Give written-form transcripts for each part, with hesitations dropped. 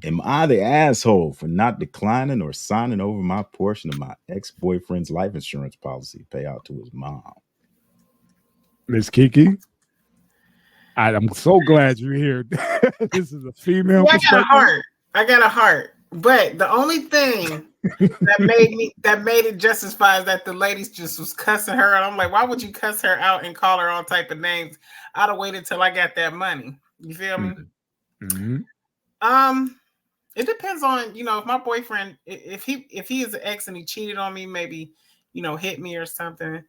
Am I the asshole for not declining or signing over my portion of my ex-boyfriend's life insurance policy payout to his mom? Miss Kiki, I'm so glad you're here. This is a female I got a perspective. heart. I got a heart. But the only thing that made it justify is that the ladies just was cussing her out. I'm like, why would you cuss her out and call her all type of names? I'd have waited till I got that money. You feel me? Mm-hmm. It depends on, if my boyfriend, if he is an ex and he cheated on me, maybe, hit me or something.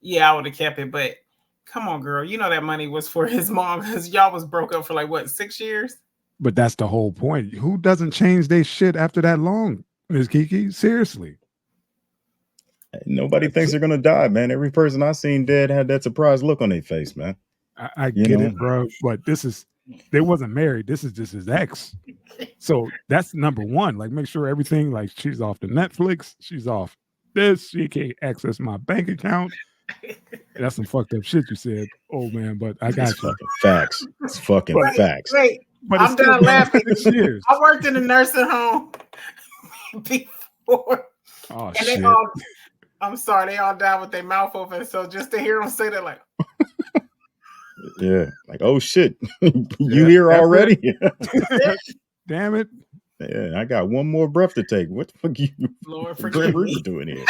Yeah, I would have kept it. But come on, girl, that money was for his mom because y'all was broke up for like what, 6 years? But that's the whole point. Who doesn't change their shit after that long, Ms. Kiki? Seriously. Nobody thinks they're gonna die, man. Every person I seen dead had that surprised look on their face, man. I get it, bro. But they wasn't married. This is just his ex. So that's number one. Like, make sure everything, like, she's off the Netflix, she's off this, she can't access my bank account. That's some fucked up shit you said, old man. But I got you. Facts. It's fucking facts. Wait, but I'm done laughing. 6 years. I worked in a nursing home before. Oh, and shit. I'm sorry, they all died with their mouth open. So just to hear them say that, like, yeah, like, oh shit, you here already? Damn it. Yeah, I got one more breath to take. What the fuck you doing here?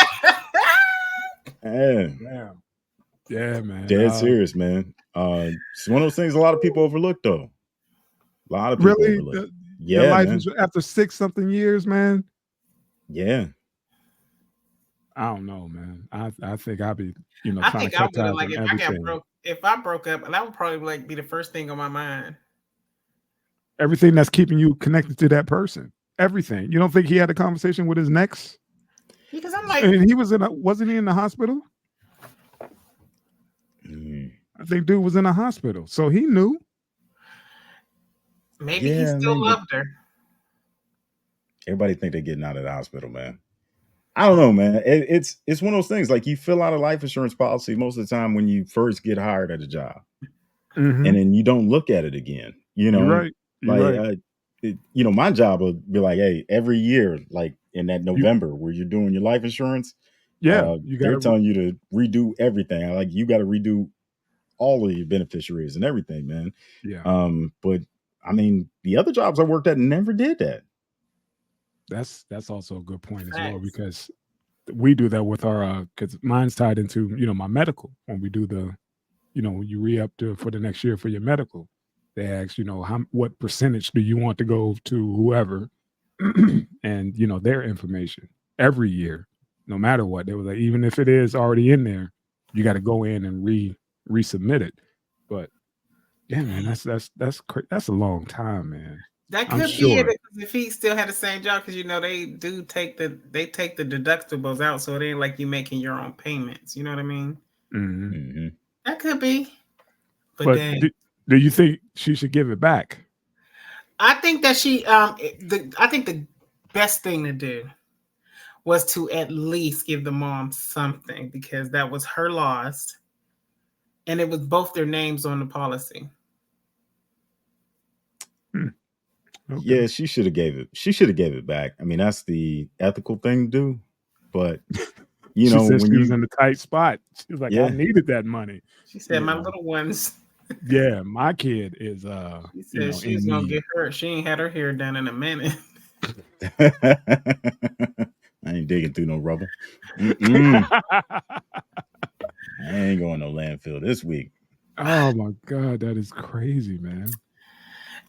Damn. Yeah, man. Dead serious, man. It's one of those things a lot of people overlook, though. A lot of people overlook. Your life is after 6-something years, man. Yeah. I don't know, man. I think I'd be, I trying think to cut I would ties like on everything. if I broke up, and that would probably like be the first thing on my mind. Everything that's keeping you connected to that person. Everything. You don't think he had a conversation with his next? Because I'm like, and he wasn't he in the hospital? I think dude was in a hospital, so he knew. Maybe he still loved her. Everybody think they're getting out of the hospital, man. I don't know, man. It's one of those things. Like, you fill out a life insurance policy most of the time when you first get hired at a job, and then you don't look at it again. You're right. You're right. My job will be like, hey, every year, like in that November where you're doing your life insurance, they're telling you to redo everything. Like, you got to redo all of your beneficiaries and everything, man. Yeah. But I mean, the other jobs I worked at never did that. That's also a good point as well, because we do that with our because mine's tied into my medical. When we do the you re-up for the next year for your medical, they ask what percentage do you want to go to whoever, and their information every year, no matter what. They were like, even if it is already in there, you got to go in and resubmit it. But yeah, man, that's a long time, man. That could be it, because if he still had the same job, because they do take the deductibles out, so it ain't like you making your own payments. You know what I mean? Mm-hmm. That could be. But do you think she should give it back? I think that I think the best thing to do was to at least give the mom something, because that was her loss, and it was both their names on the policy. Okay. Yeah, she should have gave it. She should have gave it back. I mean, that's the ethical thing to do. But she said when she was in a tight spot, she was like, I needed that money. She said, my little ones. Yeah, my kid is. She said she was gonna get hurt. She ain't had her hair done in a minute. I ain't digging through no rubble. I ain't going no landfill this week. Oh my God, that is crazy, man.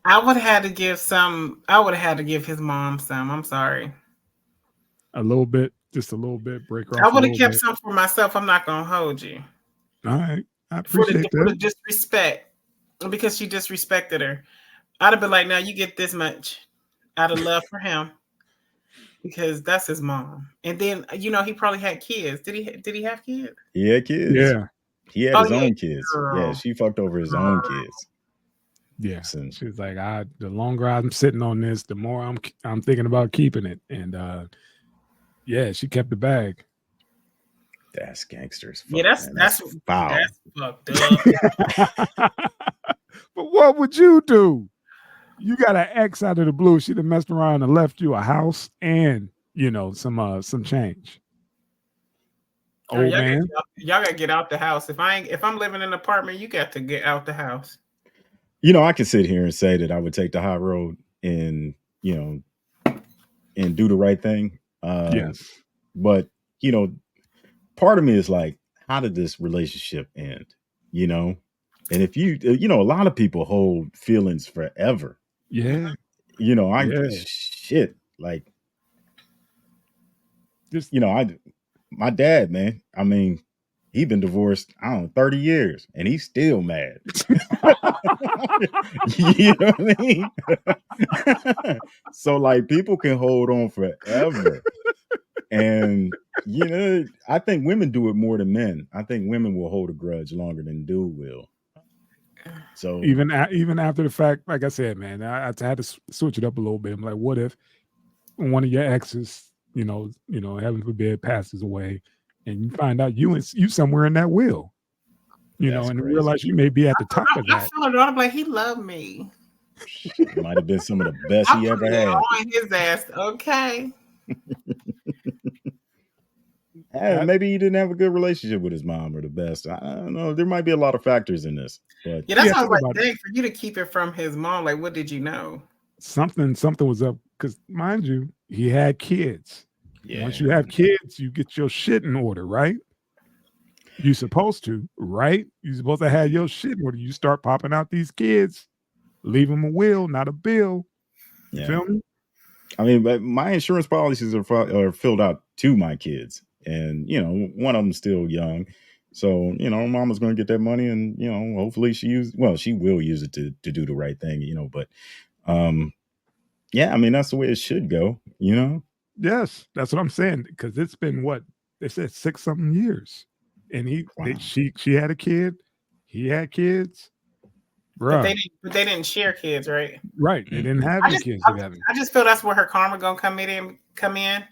I would have had to give some. I would have had to give his mom some. I'm sorry. A little bit, just a little bit. Break off. I would have kept some for myself. I'm not gonna hold you. All right, I appreciate that. For the disrespect, because she disrespected her. I'd have been like, "Now you get this much," out of love for him, because that's his mom. And then he probably had kids. Did he have kids? He had kids. Yeah, he had his own kids. Girl. Yeah, she fucked over his own kids. Yeah, she was like, the longer I'm sitting on this, the more I'm thinking about keeping it. And yeah, she kept the bag. That's gangsters. Yeah, that's foul. That's fucked up. But what would you do? You got an ex out of the blue. She done messed around and left you a house and some change. Old man, y'all gotta get out the house. If I'm living in an apartment, you got to get out the house. I can sit here and say that I would take the high road and and do the right thing. yes, But part of me is like, how did this relationship end? And if a lot of people hold feelings forever. yeah, Shit, like, just my dad, man. I mean, he been divorced, I don't know, 30 years, and he's still mad. You know what I mean? So, like, people can hold on forever. And, I think women do it more than men. I think women will hold a grudge longer than dude will. So even after the fact, like I said, man, I had to switch it up a little bit. I'm like, what if one of your exes, heaven forbid, passes away, and you find out you somewhere in that will, and crazy. realize you may be at the top of that. I feel I'm like, he loved me. It might have been some of the best he ever had. On his ass, okay. Maybe he didn't have a good relationship with his mom or the best. I don't know. There might be a lot of factors in this. But yeah, that's what I was like, dang, for you to keep it from his mom, like, what did you know? Something was up, because mind you, he had kids. Yeah. Once you have kids, you get your shit in order, right? You're supposed to, right? You're supposed to have your shit in order. You start popping out these kids, leave them a will, not a bill. You feel me? I mean, but my insurance policies are filled out to my kids. And, one of them's still young. So, mama's going to get that money and, hopefully she will use it to do the right thing, but, yeah, I mean, that's the way it should go, Yes, that's what I'm saying. Because it's been what they said 6-something years. And she had a kid, he had kids. But they didn't share kids, right? Right. They didn't have any kids together. I just feel that's where her karma gonna come in.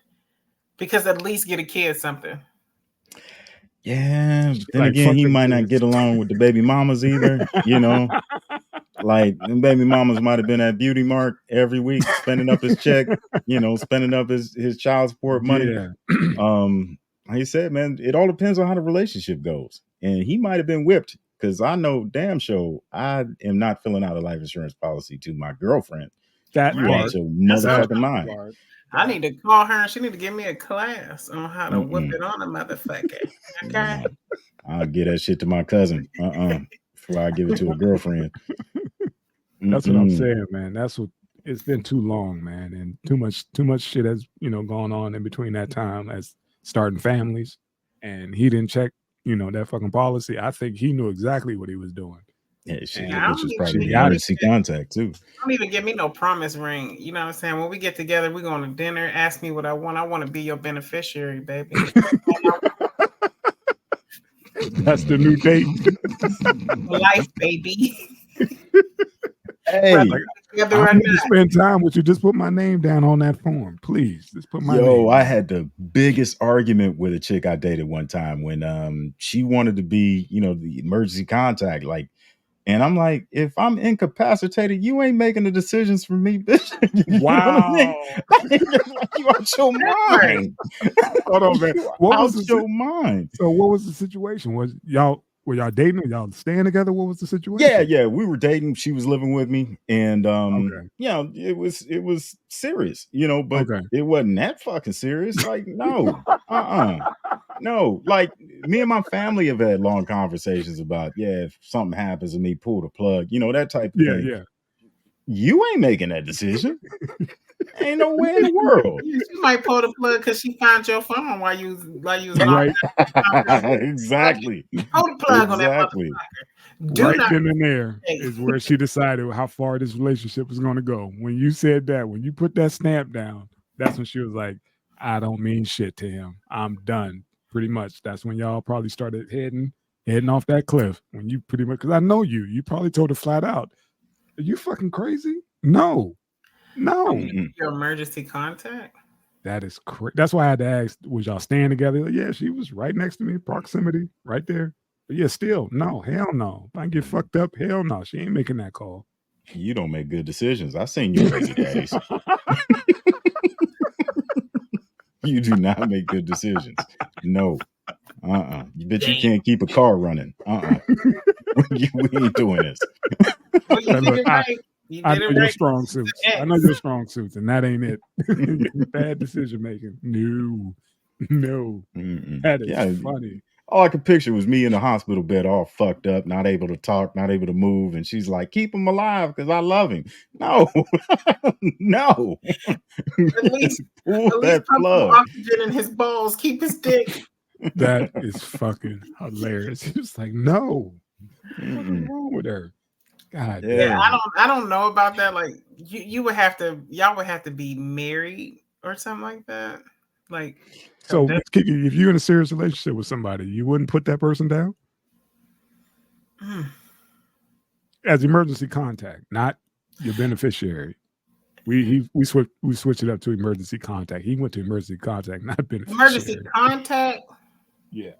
Because at least get a kid something. Yeah, but then again, he might not get along with the baby mamas either. Like, them baby mamas might have been at Beauty Mart every week, spending up his check, spending up his child support money. Yeah. Like you said, man, it all depends on how the relationship goes. And he might have been whipped, because I know damn sure I am not filling out a life insurance policy to my girlfriend. That you out your motherfucking mind. I need to call her and she need to give me a class on how to whip it on a motherfucker. Okay. I'll get that shit to my cousin. Before I give it to a girlfriend. That's what I'm saying, man. That's what it's been too long, man. And too much shit has, gone on in between that time as starting families. And he didn't check, that fucking policy. I think he knew exactly what he was doing. Yeah, which is probably emergency contact too. Don't even give me no promise ring. You know what I'm saying? When we get together, we're going to dinner. Ask me what I want. I want to be your beneficiary, baby. That's the new date. Life, baby. Hey, I need to spend time with you. Just put my name down on that form, please. Just put my name. I had the biggest argument with a chick I dated one time when she wanted to be, the emergency contact, like. And I'm like, if I'm incapacitated, you ain't making the decisions for me, bitch. Wow. You out your mind. Hold on, man. What was your mind? So what was the situation? Were y'all dating? Y'all staying together? What was the situation? Yeah. We were dating. She was living with me. And it was serious, but it wasn't that fucking serious. Like, no. No, like, me and my family have had long conversations about, if something happens to me, pull the plug, that type of thing. Yeah. You ain't making that decision. Ain't no way in the world. She might pull the plug because she found your phone while you was right. Exactly. Pull the plug on that motherfucker. Right then and there is where she decided how far this relationship was going to go. When you said that, when you put that stamp down, that's when she was like, I don't mean shit to him. I'm done. Pretty much. That's when y'all probably started heading off that cliff. When you pretty much, because I know you probably told her flat out, are you fucking crazy? No. Your emergency contact? That is crazy. That's why I had to ask, was y'all staying together? Like, yeah, she was right next to me, proximity, right there. But yeah, still, no, hell no. If I get fucked up, hell no. She ain't making that call. You don't make good decisions. I seen your baby daddies. You do not make good decisions. No. You bet you can't keep a car running. We ain't doing this. Well, you did Look, it right. You I did know it your right. strong suits. I know your strong suits, and that ain't it. Bad decision making. No. That is funny. All I could picture was me in the hospital bed, all fucked up, not able to talk, not able to move, and she's like, "Keep him alive because I love him." No, no. At least Pull that pump some plug. oxygen in his balls. Keep his dick. That is fucking hilarious. He was like, "No, what's wrong with her?" God, yeah, I don't know about that. Like, y'all would have to be married or something like that. Like, so Kiki, if you're in a serious relationship with somebody, you wouldn't put that person down as emergency contact, not your beneficiary. We switched it up to emergency contact. He went to emergency contact, not beneficiary. Emergency contact. Yeah,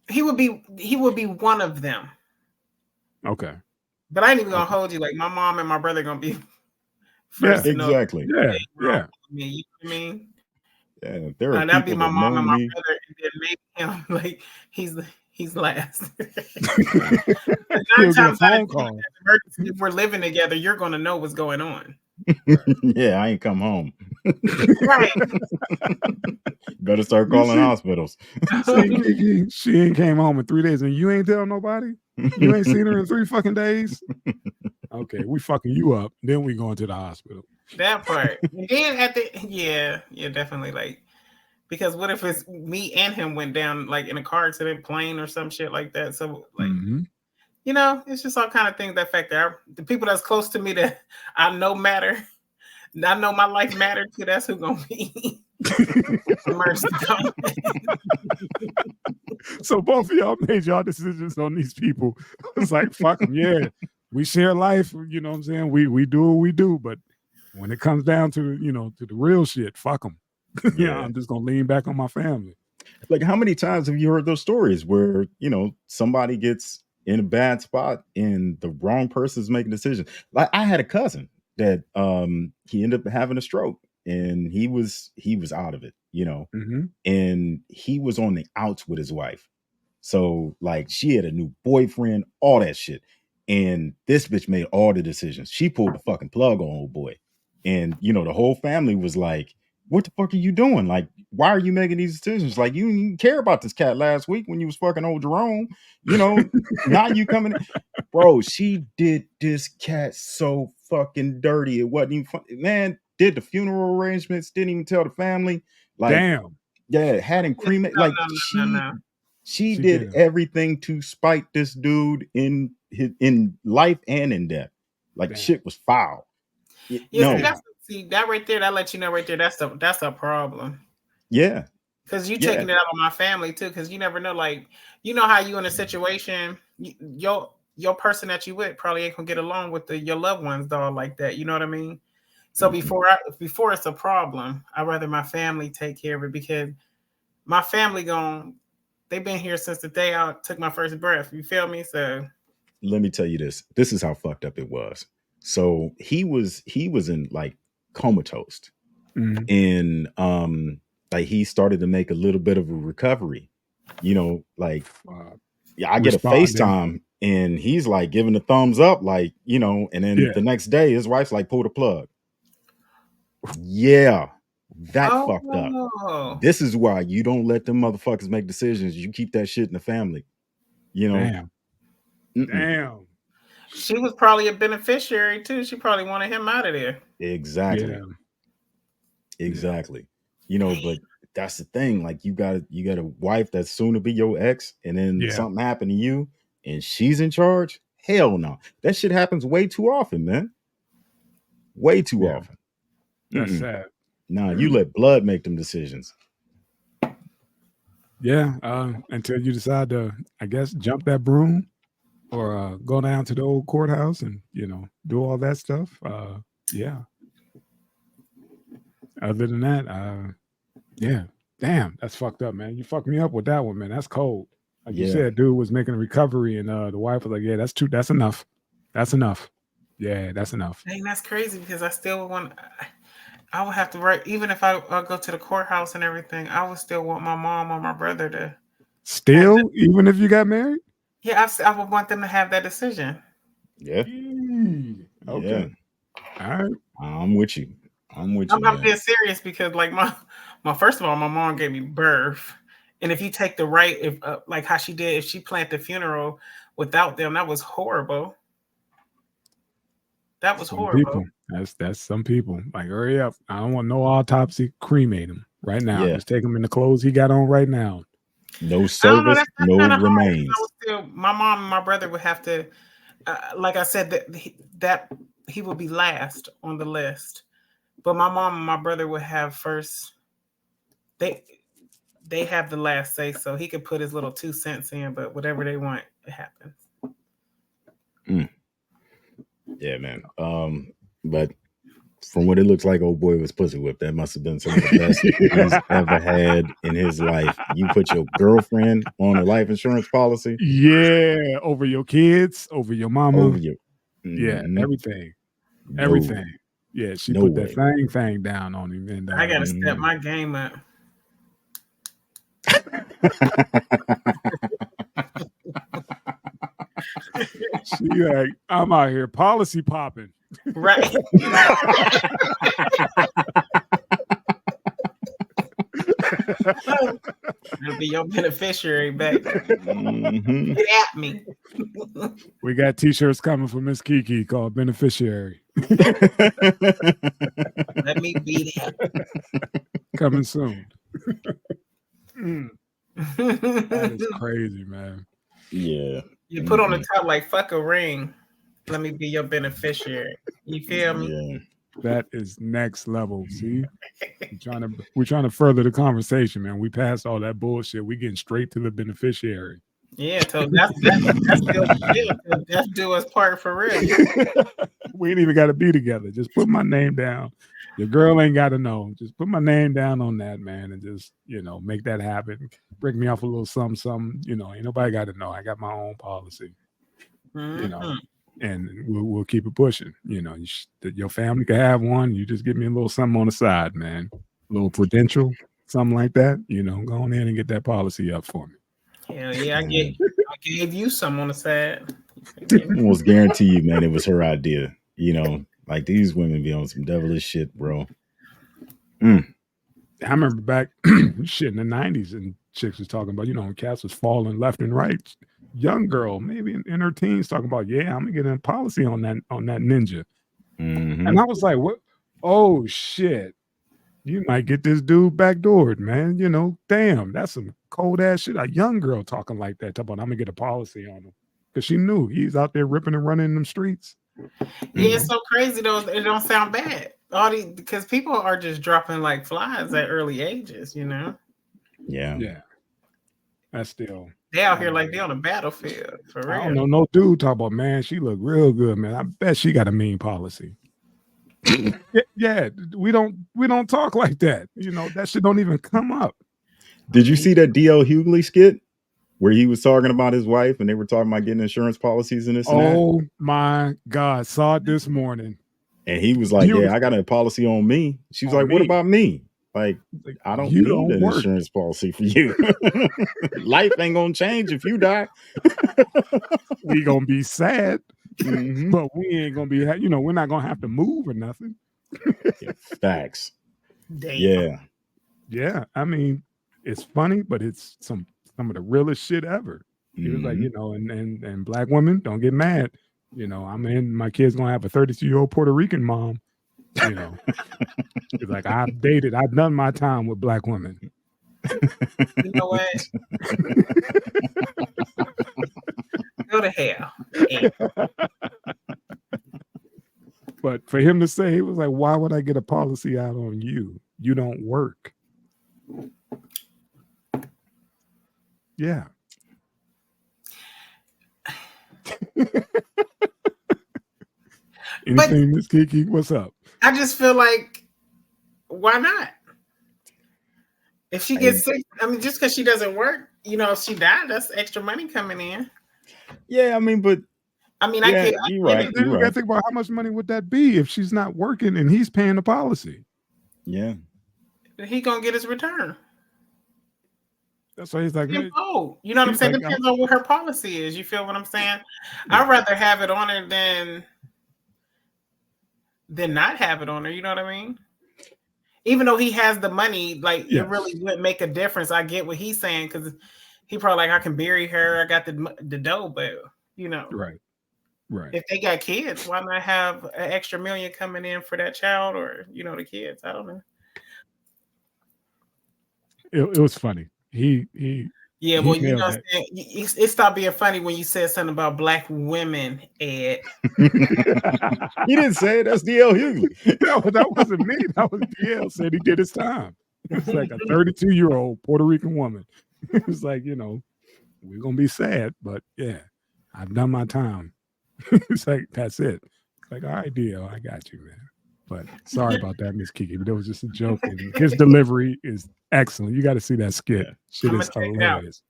he would be one of them. Okay, but I ain't even gonna hold you. Like, my mom and my brother gonna be first. Yeah, exactly. Yeah. You know what I mean? Yeah, there are that'd be my mom and my me. brother, and then maybe him. Like, he's last. 9 times out of 10, if we're living together, you're gonna know what's going on. Yeah, I ain't come home. Right. Better start calling hospitals. She ain't came home in 3 days, and you ain't tell nobody. You ain't seen her in 3 fucking days. Okay, we fucking you up. Then we going to the hospital. That part. And then yeah, definitely. Like, because what if it's me and him went down like in a car accident, plane or some shit like that? So like, you know, it's just all kind of things that affect the people that's close to me that I know matter. I know my life mattered to. That's who gonna be. So both of y'all made y'all decisions on these people. It's like, fuck them. Yeah, we share life. You know what I'm saying? We do what we do, but when it comes down to to the real shit, fuck them. Yeah, I'm just gonna lean back on my family. Like, how many times have you heard those stories where somebody gets in a bad spot and the wrong person's making decisions? Like, I had a cousin that he ended up having a stroke, and he was out of it, and he was on the outs with his wife. So like, she had a new boyfriend, all that shit, and this bitch made all the decisions. She pulled the fucking plug on old boy, and the whole family was like, "What the fuck are you doing? Like, why are you making these decisions? Like, you didn't care about this cat last week when you was fucking old Jerome. Now you coming in." Bro, she did this cat so fucking dirty. It wasn't even fun. Man, did the funeral arrangements, didn't even tell the family. Like, damn. Yeah, had him cremated. Like, she did everything to spite this dude in life and in death. Like, shit was foul. See, that right there, that lets you know right there, that's a problem. Yeah. Because you taking it out on my family too, because you never know. Like, how you in a situation, your person that you with probably ain't gonna get along with your loved ones, dog, like that. You know what I mean? So before it's a problem, I'd rather my family take care of it, because my family they've been here since the day I took my first breath. You feel me? So let me tell you this. This is how fucked up it was. So he was in like comatose. And like, he started to make a little bit of a recovery. Like, I get a FaceTime and he's like giving the thumbs up, like, and then the next day his wife's like, pull the plug. Yeah, that fucked up. This is why you don't let them motherfuckers make decisions. You keep that shit in the family. Damn. She was probably a beneficiary too. She probably wanted him out of there. Exactly. But that's the thing. Like, you got a wife that's soon to be your ex, and then something happened to you and she's in charge. Hell no. That shit happens way too often, man. Way too often. That's sad. Nah, you let blood make them decisions. Yeah, until you decide to, I guess, jump that broom or go down to the old courthouse and do all that stuff. Yeah. Other than that, yeah. Damn, that's fucked up, man. You fucked me up with that one, man. That's cold. Like you said, dude was making a recovery, and the wife was like, "Yeah, that's enough." That's enough. Yeah, that's enough. Dang, that's crazy because I still want. I would have to write, even if I go to the courthouse and everything. I would still want my mom or my brother to. Still, even if you got married. Yeah, I would want them to have that decision. Yeah. Okay. All right. I'm with you. I'm being serious because, like, my first of all, my mom gave me birth, and if you take the right, if like how she did, if she planned the funeral without them, that was horrible. That was some horrible. People. That's some people. Like, hurry up! I don't want no autopsy. Cremate him right now. Yeah. Just take him in the clothes he got on right now. No service, that's no remains. My mom and my brother would have to, like I said, that he would be last on the list, but my mom and my brother would have first. They have the last say, so he could put his little 2 cents in, but whatever they want, it happens. Yeah, man. But from what it looks like, old boy was pussy whipped. That must have been some of the best he's ever had in his life. You put your girlfriend on a life insurance policy. Yeah, over your kids, over your mama, over your yeah, everything, No. everything. Yeah, she No put way. that thing down on him, and I gotta step my game up. She like, I'm out here policy popping. Right. It'll be your beneficiary, baby. Get at me. We got t-shirts coming from Miss Kiki called Beneficiary. Let me be that. Coming soon. That is crazy, man. Yeah. You put on the top like fuck a ring. Let me be your beneficiary. You feel me? Yeah. That is next level. See, we're trying to further the conversation, man. We passed all that bullshit. We getting straight to the beneficiary. Yeah, so that's do us part for real. We ain't even got to be together. Just put my name down. Your girl ain't got to know. Just put my name down on that, man, and just make that happen. Break me off a little something. Ain't nobody got to know. I got my own policy. And we'll keep it pushing. Your family can have one. You just give me a little something on the side, man. A little prudential, something like that. Go on in and get that policy up for me. Hell yeah, I gave you some on the side. Almost guarantee you, man, it was her idea. Like these women be on some devilish shit, bro. I remember back shit in the 90s, and chicks was talking about, when cats was falling left and right. Young girl, maybe in her teens, talking about, yeah, I'm gonna get a policy on that ninja. And I was like, what? Oh shit. You might get this dude backdoored, man. Damn, that's some cold ass shit. A young girl talking like that, talking about I'm gonna get a policy on him. Because she knew he's out there ripping and running in them streets. Yeah, it's so crazy though. It don't sound bad. Because people are just dropping like flies at early ages, Yeah. Yeah. That's still they out here like they on a battlefield for real. I don't know no dude talk about, man, she look real good, man. I bet she got a mean policy. Yeah, we don't talk like that. That shit don't even come up. Did you see that D.L. Hughley skit where he was talking about his wife and they were talking about getting insurance policies and this and that? Oh my God, saw it this morning. And he was like, yeah, I got a policy on me. She was like, what about me? Like, I don't need an insurance policy for you. Life ain't gonna change if you die. We gonna be sad, but we ain't gonna be, we're not gonna have to move or nothing. Facts. Damn. Yeah. I mean, it's funny, but it's some of the realest shit ever. He was like, and black women don't get mad. My kid's gonna have a 32-year-old Puerto Rican mom. He's like, I've done my time with black women. You know what? Go to hell. But for him to say, he was like, why would I get a policy out on you? You don't work. Yeah. Anything, Miss Kiki? What's up? I just feel like, why not? If she gets sick, just because she doesn't work, if she died, that's extra money coming in. Yeah, but I mean, Yeah, I you're get right. it. Then You're we got to right. think about how much money would that be if she's not working and he's paying the policy. Yeah. He gonna get his return. That's why he's like, hey, oh, you know what I'm he's saying? like, Depends on what her policy is. You feel what I'm saying? Yeah. I'd rather have it on her than not have it on her. You know what I mean? Even though he has the money, like it really wouldn't make a difference. I get what he's saying because he probably like, I can bury her. I got the dough, but you know, right. If they got kids, why not have an extra $1 million coming in for that child or you know the kids? I don't know. It was funny. He Yeah, well, you know, it stopped being funny when you said something about black women, Ed. He didn't say it. That's DL Hughley. No, that wasn't me. That was DL said he did his time. It's like a 32-year-old Puerto Rican woman. It was like, you know, we're gonna be sad, but yeah, I've done my time. It's like that's it. It's like, all right, DL, I got you, man. But sorry about that, Miss Kiki. But it was just a joke, and his delivery is excellent. You got to see that skit. Yeah. Shit is hilarious.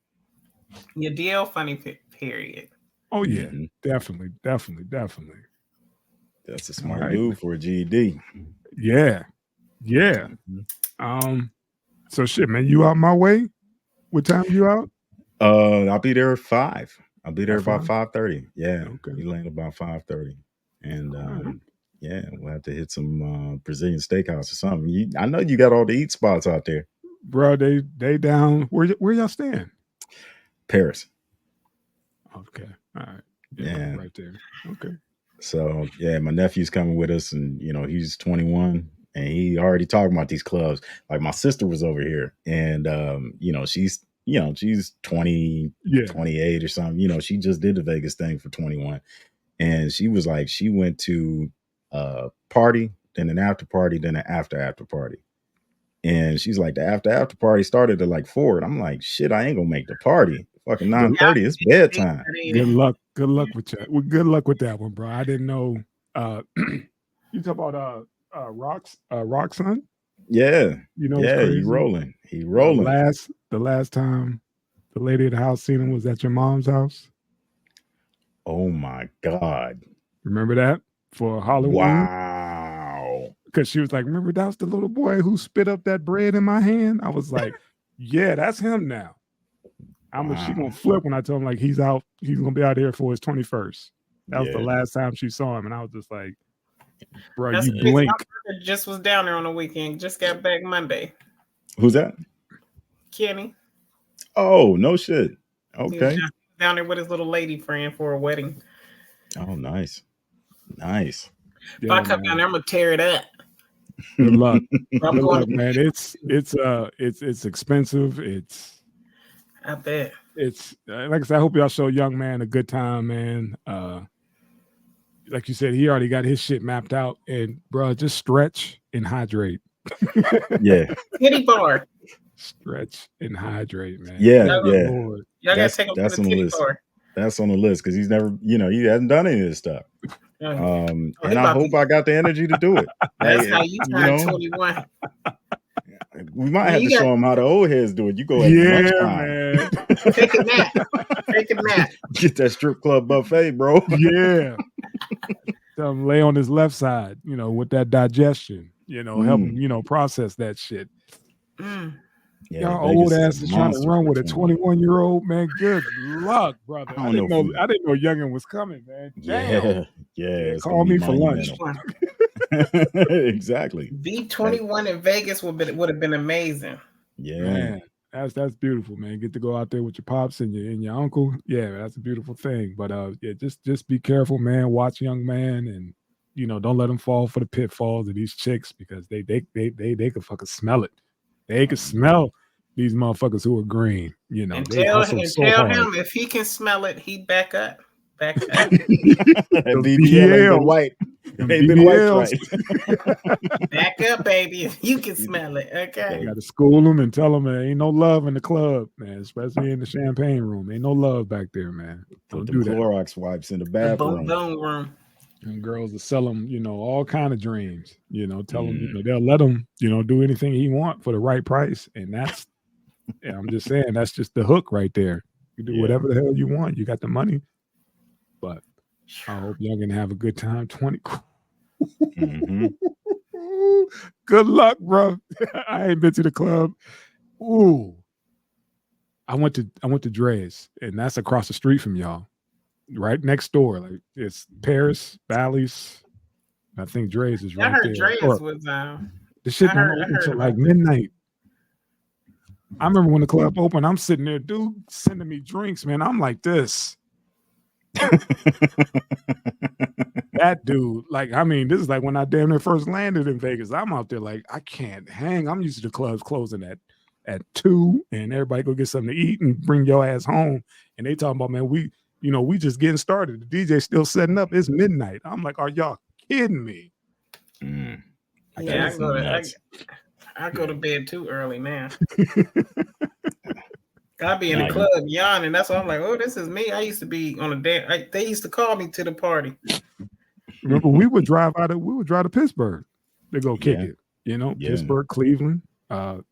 Your DL funny period. Oh yeah, definitely. That's a smart dude for a GED. Yeah. So shit, man, you out my way? What time you out? I'll be there at 5. I'll be there about 5:30. Yeah. Okay. We land about 5:30. And yeah, we'll have to hit some Brazilian steakhouse or something. I know you got all the eat spots out there. Bro, they down. Where y'all staying? Paris. Okay. All right. Yeah. Right there. Okay. So yeah, my nephew's coming with us, and you know, he's 21 and he already talking about these clubs. Like my sister was over here, and you know, she's 20, 28 or something. You know, she just did the Vegas thing for 21. And she was like, she went to a party, then an after party, then an after party. And she's like, the after party started at like 4. And I'm like, shit, I ain't gonna make the party. Fucking 9:30, it's bedtime. Good luck with that. Well, good luck with that one, bro. I didn't know. You talk about Roxanne? Yeah. You know, yeah, he rolling. The last time the lady at the house seen him was at your mom's house. Oh my God. Remember that for Halloween? Wow. Because she was like, remember that was the little boy who spit up that bread in my hand? I was like, yeah, that's him now. She gonna flip when I told him like he's out, he's gonna be out here for his 21st. That was the last time she saw him, and I was just like, bro, you blink. My brother just was down there on the weekend, just got back Monday. Who's that? Kenny. Oh, no shit. Okay. He was down there with his little lady friend for a wedding. Oh, nice. If I come down there, I'm gonna tear it up. Good luck. Good luck, man. It's expensive. I bet. It's like I said, I hope y'all show young man a good time, man. Like you said, he already got his shit mapped out, and bro, just stretch and hydrate. Yeah. Titty bar. Stretch and hydrate, man. Yeah. Y'all gotta take him to the titty bar. That's on the list because he's never, he hasn't done any of this stuff. And I hope I got the energy to do it. That's how you turn 21. We might have to show him how the old heads do it. You go at lunchtime. Man. Take a nap. Get that strip club buffet, bro. Yeah. Tell him lay on his left side, with that digestion, help him, process that shit. Yeah, y'all old asses trying to run with a 21-year-old, man. Good luck, brother. I didn't know youngin was coming, man. Damn. Yeah. Call me for lunch. Exactly. V21 in Vegas would have been amazing. Yeah, man. That's beautiful, man. Get to go out there with your pops and your uncle. Yeah, that's a beautiful thing. But just be careful, man. Watch young man, and don't let them fall for the pitfalls of these chicks because they could fucking smell it. They could smell these motherfuckers who are green. And they tell hustle so him hard. if he can smell it, he'd back up. BBL ain't white. Ain't been white right. Back up, baby. If you can smell it, okay. You got to school them and tell them there ain't no love in the club, man. Especially in the champagne room, ain't no love back there, man. Don't do that. Clorox wipes in the bathroom. The boom room. And girls will sell them, all kind of dreams. Tell them, they'll let him, do anything he want for the right price, and that's. I'm just saying, that's just the hook right there. You do whatever the hell you want. You got the money. But I hope y'all gonna have a good time. 20. Mm-hmm. Good luck, bro. I ain't been to the club. Ooh. I went to Dre's, and that's across the street from y'all. Right next door. Like it's Paris, Bally's. I think Dre's is I right heard there. Dre's Or was. the shit I don't heard open until about like that. midnight. I remember when the club opened, I'm sitting there, dude sending me drinks, man. I'm like this. That dude, like, I mean, this is like when I damn near first landed in Vegas. I'm out there like, I can't hang. I'm used to the clubs closing at 2 and everybody go get something to eat and bring your ass home. And they talking about, man, we just getting started. The DJ's still setting up. It's midnight. I'm like, are y'all kidding me? Yeah, I go to bed too early now. I be in the club yawning. That's why I'm like, oh, this is me. I used to be on a day. They used to call me to the party. Remember, we would drive to Pittsburgh to go kick it. Pittsburgh, Cleveland,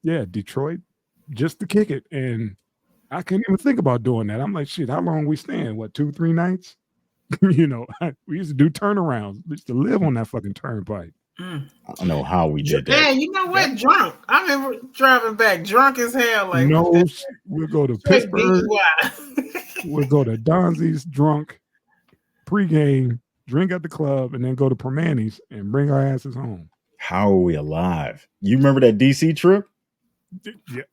Detroit, just to kick it. And I couldn't even think about doing that. I'm like, shit, how long we staying? What, 2-3 nights? We used to do turnarounds. We used to live on that fucking turnpike. I don't know how we did that. Man, you know what? Drunk. I remember driving back drunk as hell. Like, no, we'll go to Pittsburgh. We'll go to Donzi's drunk, pregame, drink at the club, and then go to Permanis and bring our asses home. How are we alive? You remember that DC trip?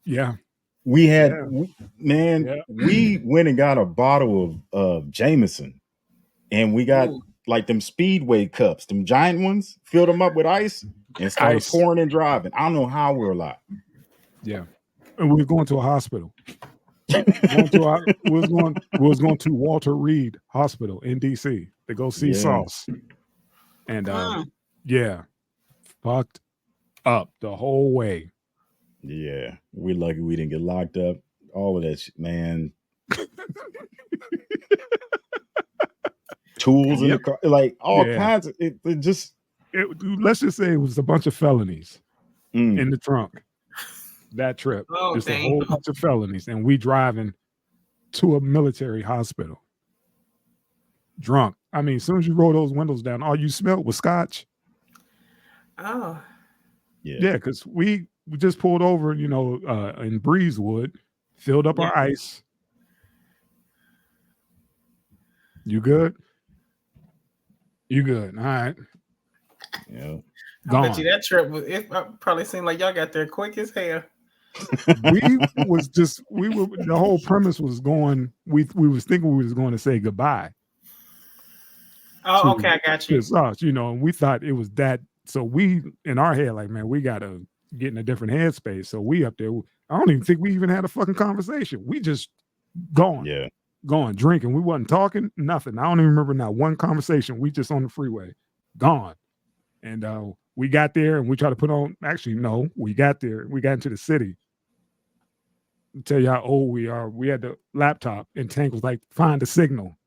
Yeah. We had, we went and got a bottle of Jameson, and we got like them Speedway cups, them giant ones, filled them up with ice and started pouring and driving. I don't know how we're alive. Yeah. And we were going to a hospital. We was going to Walter Reed Hospital in DC to go see Sauce. And fucked up the whole way. Yeah, we're lucky we didn't get locked up. All of that shit, man. Tools in the car, like all kinds of let's just say it was a bunch of felonies in the trunk. That trip. Just a whole bunch of felonies. And we driving to a military hospital. Drunk. I mean, as soon as you roll those windows down, all you smelled was scotch. Oh. Yeah, because we just pulled over, in Breezewood, filled up our ice. You good? You good. All right. Yeah. I bet you that trip it probably seemed like y'all got there quick as hell. The whole premise was going, we was thinking we was going to say goodbye. Oh, okay, I got you. Us, and we thought it was that. So we, in our head, like, man, we got to get in a different headspace. So we up there, I don't even think we even had a fucking conversation. We just going drinking. We wasn't talking, nothing. I don't even remember not one conversation. We just on the freeway, gone. And we got there and we tried to put on, actually, no, we got there. We got into the city. I'll tell you how old we are. We had the laptop and Tank was like, find a signal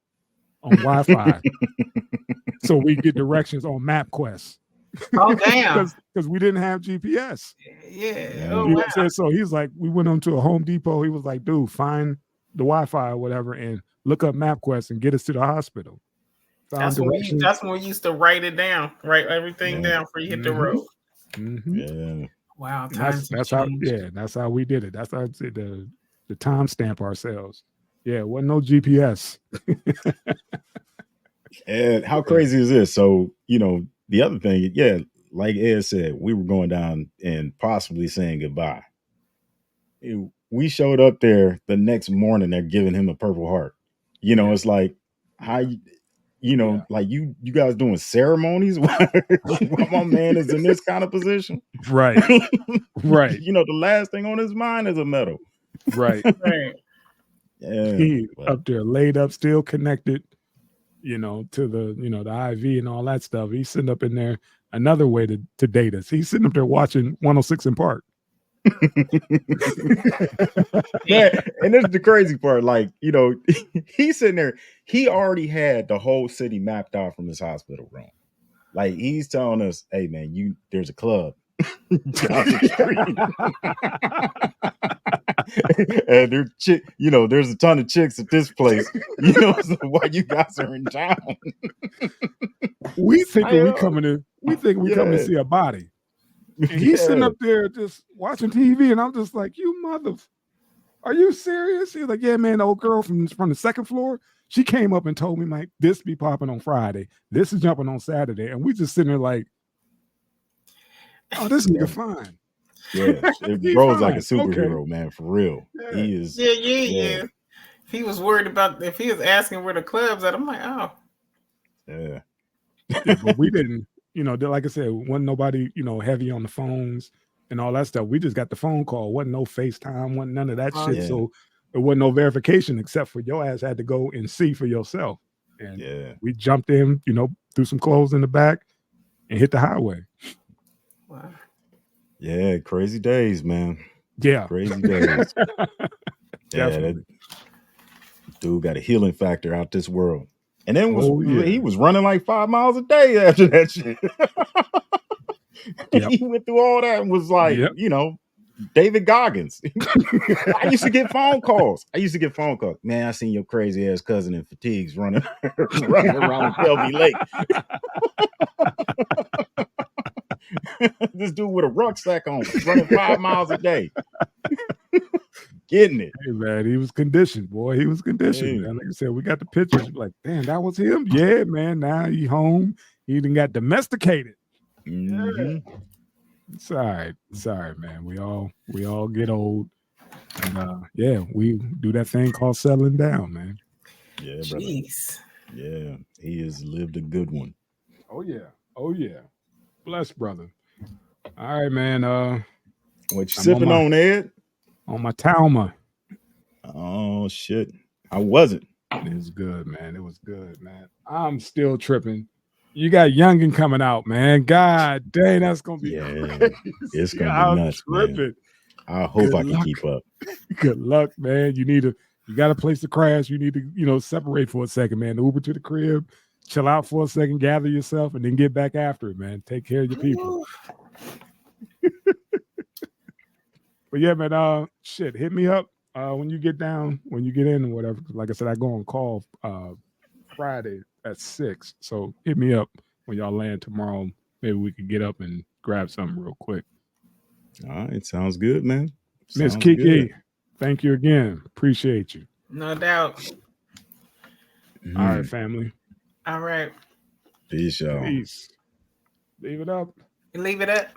on Wi-Fi. So we get directions on MapQuest. Oh, damn. Because we didn't have GPS. Yeah. Oh, wow. So he's like, we went on to a Home Depot. He was like, dude, find the Wi-Fi or whatever and look up MapQuest and get us to the hospital. That's when we used to write it down, write everything down before you hit the road. Mm-hmm. Yeah. Wow. That's how we did it. That's how the timestamp ourselves. Yeah, wasn't no GPS. And how crazy is this? So, the other thing, like Ed said, we were going down and possibly saying goodbye. We showed up there the next morning. They're giving him a Purple Heart. It's like, how like you guys doing ceremonies while my man is in this kind of position, right? Right. The last thing on his mind is a medal, right? Right. Yeah, he up there laid up, still connected, to the the IV and all that stuff. He's sitting up in there another way to date us. He's sitting up there watching 106 in Park. Man, and this is the crazy part. Like, he's sitting there. He already had the whole city mapped out from his hospital room. Like, he's telling us, "Hey, man, there's a club down the street." And there's a ton of chicks at this place. So why you guys are in town? We thinking we coming to see a body. And he's sitting up there just watching TV, and I'm just like, you mother, are you serious? He's like, yeah, man, the old girl from the second floor, she came up and told me, like, this be popping on Friday. This is jumping on Saturday. And we just sitting there like, oh, this nigga fine. Yeah, bro's like a superhero, man, for real. Yeah. He is. Yeah. If he was worried about, if he was asking where the club's at, I'm like, oh. Yeah. But we didn't, like I said, wasn't nobody, heavy on the phones and all that stuff. We just got the phone call. Wasn't no FaceTime, wasn't none of that shit. Yeah. So there wasn't no verification except for your ass had to go and see for yourself. And we jumped in, threw some clothes in the back and hit the highway. Wow. Yeah, crazy days, man. Yeah. Crazy days. Definitely. That dude got a healing factor out this world. And then he was running like 5 miles a day after that shit. He went through all that and was like, David Goggins. I used to get phone calls. Man, I seen your crazy ass cousin in fatigues running around Kelby Lake. This dude with a rucksack on, running 5 miles a day. Getting it. Hey, man, he was conditioned, boy. He was conditioned. Man. Like I said, we got the pictures. Like, damn, that was him. Yeah, man. Now he home. He even got domesticated. Mm-hmm. It's all right. It's all right, man. We all get old. And we do that thing called settling down, man. Yeah, Jeez. Brother. Yeah, he has lived a good one. Oh yeah. Bless, brother. All right, man. What you sipping on, Ed? On my Talma. Oh shit. I wasn't. It was good, man. It was good, man. I'm still tripping. You got Youngin coming out, man. God dang, that's gonna be crazy. It's gonna be nuts, man. I hope I can keep up. Good luck, man. You got a place to crash. You need to, separate for a second, man. Uber to the crib, chill out for a second, gather yourself, and then get back after it, man. Take care of your people. But yeah, man, hit me up when you get in or whatever. Like I said, I go on call Friday at 6. So hit me up when y'all land tomorrow. Maybe we could get up and grab something real quick. All right, sounds good, man. Miss Kiki, thank you again. Appreciate you. No doubt. All right, family. All right. Peace, y'all. Peace. Leave it up. Leave it up.